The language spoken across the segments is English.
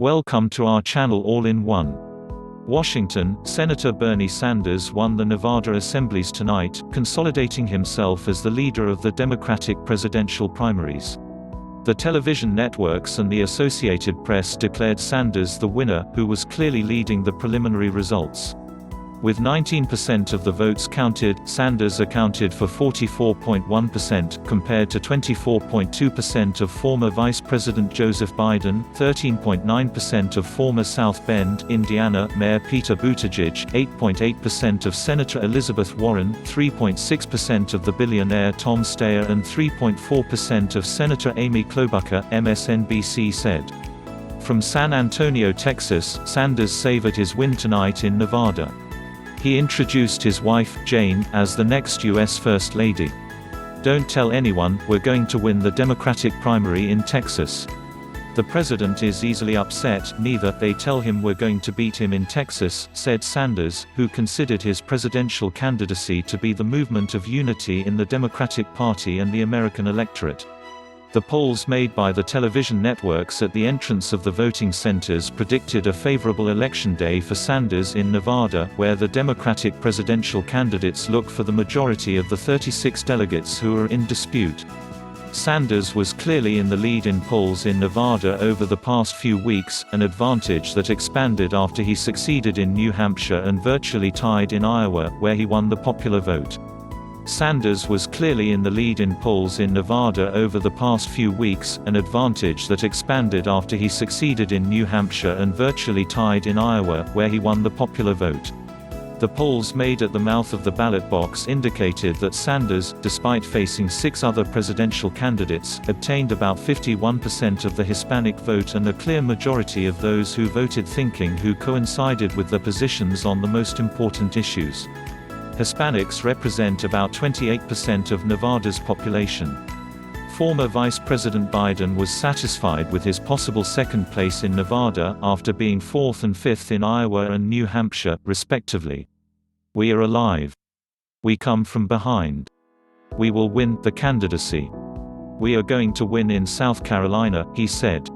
Welcome to our channel all-in-one. Washington, Senator Bernie Sanders won the Nevada assemblies tonight, consolidating himself as the leader of the Democratic presidential primaries. The television networks and the Associated Press declared Sanders the winner, who was clearly leading the preliminary results. With 19% of the votes counted, Sanders accounted for 44.1%, compared to 24.2% of former Vice President Joseph Biden, 13.9% of former South Bend, Indiana Mayor Peter Buttigieg, 8.8% of Senator Elizabeth Warren, 3.6% of the billionaire Tom Steyer and 3.4% of Senator Amy Klobuchar, MSNBC said. From San Antonio, Texas, Sanders savored his win tonight in Nevada. He introduced his wife, Jane, as the next U.S. First Lady. "Don't tell anyone, we're going to win the Democratic primary in Texas. The president is easily upset, neither they tell him we're going to beat him in Texas," said Sanders, who considered his presidential candidacy to be the movement of unity in the Democratic Party and the American electorate. The polls made by the television networks at the entrance of the voting centers predicted a favorable election day for Sanders in Nevada, where the Democratic presidential candidates look for the majority of the 36 delegates who are in dispute. Sanders was clearly in the lead in polls in Nevada over the past few weeks, an advantage that expanded after he succeeded in New Hampshire and virtually tied in Iowa, where he won the popular vote. Sanders was clearly in the lead in polls in Nevada over the past few weeks, an advantage that expanded after he succeeded in New Hampshire and virtually tied in Iowa, where he won the popular vote. The polls made at the mouth of the ballot box indicated that Sanders, despite facing 6 other presidential candidates, obtained about 51% of the Hispanic vote and a clear majority of those who voted thinking who coincided with their positions on the most important issues. Hispanics represent about 28% of Nevada's population. Former Vice President Biden was satisfied with his possible second place in Nevada, after being 4th and 5th in Iowa and New Hampshire, respectively. "We are alive. We come from behind. We will win the candidacy. We are going to win in South Carolina," he said.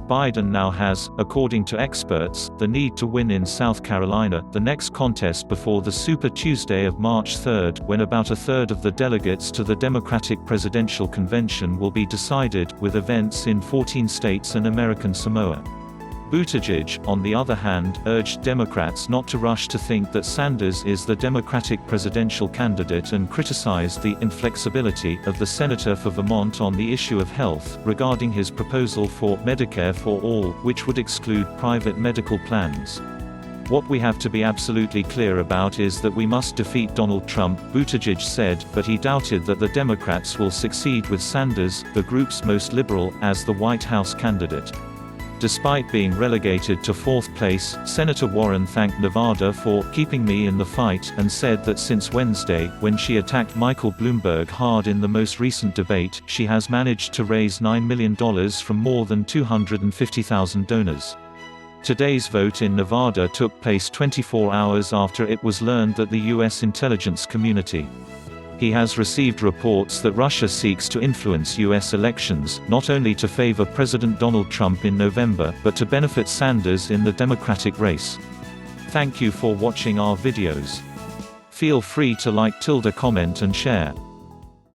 Biden now has, according to experts, the need to win in South Carolina, the next contest before the Super Tuesday of March 3, when about a third of the delegates to the Democratic Presidential Convention will be decided, with events in 14 states and American Samoa. Buttigieg, on the other hand, urged Democrats not to rush to think that Sanders is the Democratic presidential candidate and criticized the inflexibility of the senator for Vermont on the issue of health, regarding his proposal for Medicare for All, which would exclude private medical plans. "What we have to be absolutely clear about is that we must defeat Donald Trump," Buttigieg said, but he doubted that the Democrats will succeed with Sanders, the group's most liberal, as the White House candidate. Despite being relegated to 4th place, Senator Warren thanked Nevada for "keeping me in the fight," and said that since Wednesday, when she attacked Michael Bloomberg hard in the most recent debate, she has managed to raise $9 million from more than 250,000 donors. Today's vote in Nevada took place 24 hours after it was learned that the U.S. intelligence community He has received reports that Russia seeks to influence U.S. elections, not only to favor President Donald Trump in November, but to benefit Sanders in the Democratic race. Thank you for watching our videos. Feel free to like, comment and share.